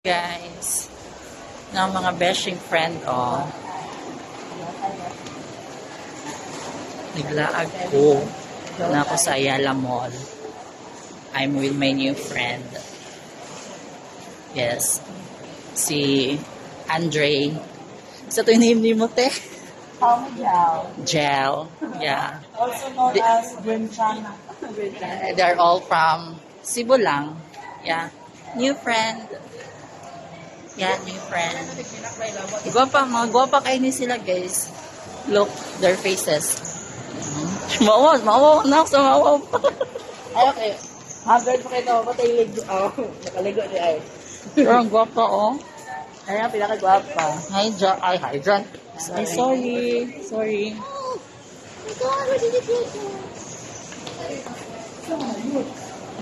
Guys, ng mga beshing friend, naglaag ko na ako sa Ayala Mall. I'm with my new friend. Yes, si Andre. Sa ito yung name mo, te? Gel. Yeah. Also known as Gwenchana. They're all from Cebu lang. Yeah. New friend. Yeah, new friend. Gwapa kayo ni sila, guys. Look, their faces. Maawa na ako sa maawa pa. Ay, okay. Haggard pa kayo ito. Patay ligo. Nakaligo ni Ay. Pero ang gwapa, Ay, ang pinakagwapa. Hi, John. Ay, sorry.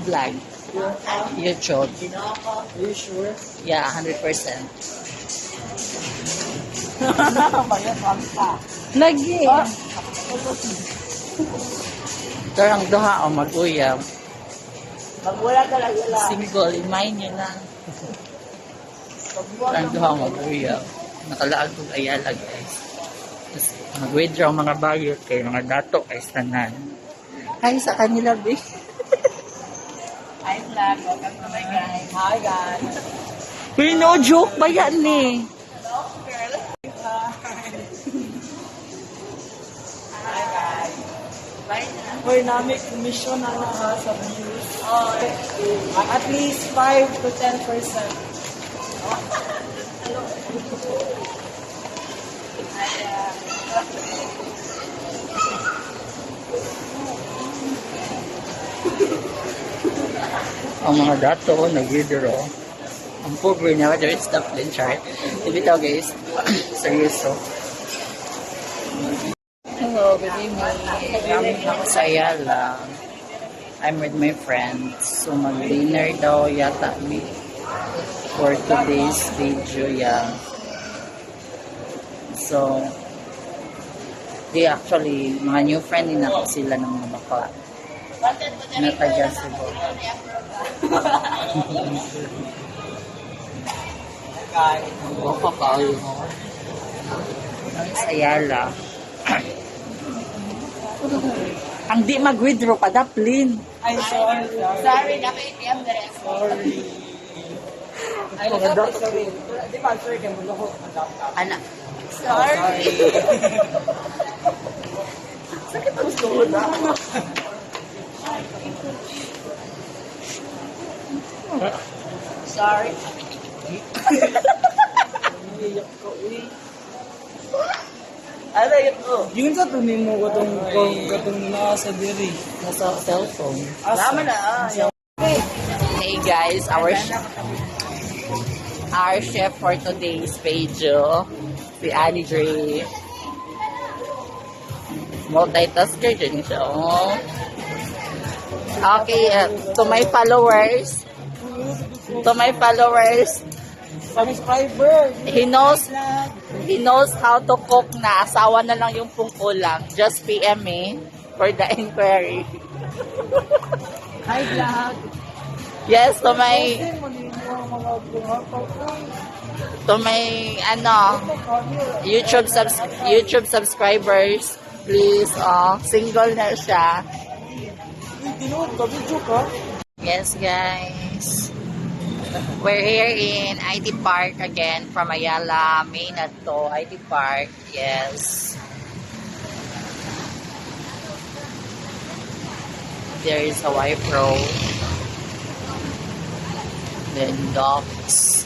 Vlog. YouTube. Are you sure? Yeah, 100%. Bayan, ka. Lagi. Pero ang duha, mag-uyab. Magwala talaga lang. Single, imayin nyo lang. Ang duha, mag-uyab. Nakalaag kong Ayala, guys. Mag-withdraw mga bagyo kayo, mga dato kay Sanan. Ay, sa kanila, babe. Hi, vlog. Welcome to my guys. Hi, guys. Uy, no joke ba yan eh? Hi, guys. We're namin mission na sa views. At least 5 to 10%. Ang mga dato, nag-withdraw. Ang pobre niya, there is the plain chart. Ibitaw, guys. Seryoso. Hello, good evening. Kami ako sa Ayala. I'm with my friends. So, mag-dinner daw yata me for today's video, yeah. So, they actually, mga new friend din ako sila ng mga bakla. Nataga Cebu. Baka kayo mo. Ang Ayala. Ang di mag-withdraw pa, daplin. Ay, sorry. Sorry, naka-ATM na rin. Sorry. Ay, sorry. Di ba, sorry, kaya mulukot. Anak. Sorry. Sakit ang gusto ko na. Sorry. Iiyak ko, Ano ito? Yung sa tunin mo katong nasa diri. Nasa cellphone. Tama na. Hey guys, our chef for today's video, si Annie Dre. Multitasker din siya. Okay, to my followers, Subscriber. he knows how to cook na. Asawa na lang yung pungkulang. Just PM me for the inquiry. Hi, vlog. Yes, to my YouTube subscribers, please, single na siya. Tinood ka, video ka? Yes, guys. We're here in IT Park again from Ayala, Maynard to IT Park. Yes. There is Hawaii Pro. Then Docs.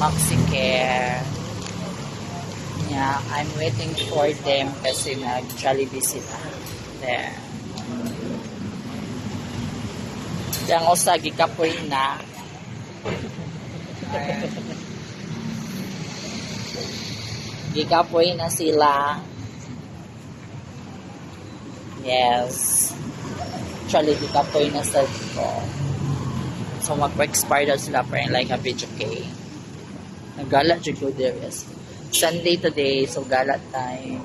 Maxicare. Yeah, I'm waiting for them kasi nag-Jollibee sila. There. Yang usa gikapoy na. Gikapoy na sila. Yes. Actually, gikapoy na sa ko. So, mag-expire daw sila for like a video kay. Nagala dyan ko there is Sunday today, so gala time.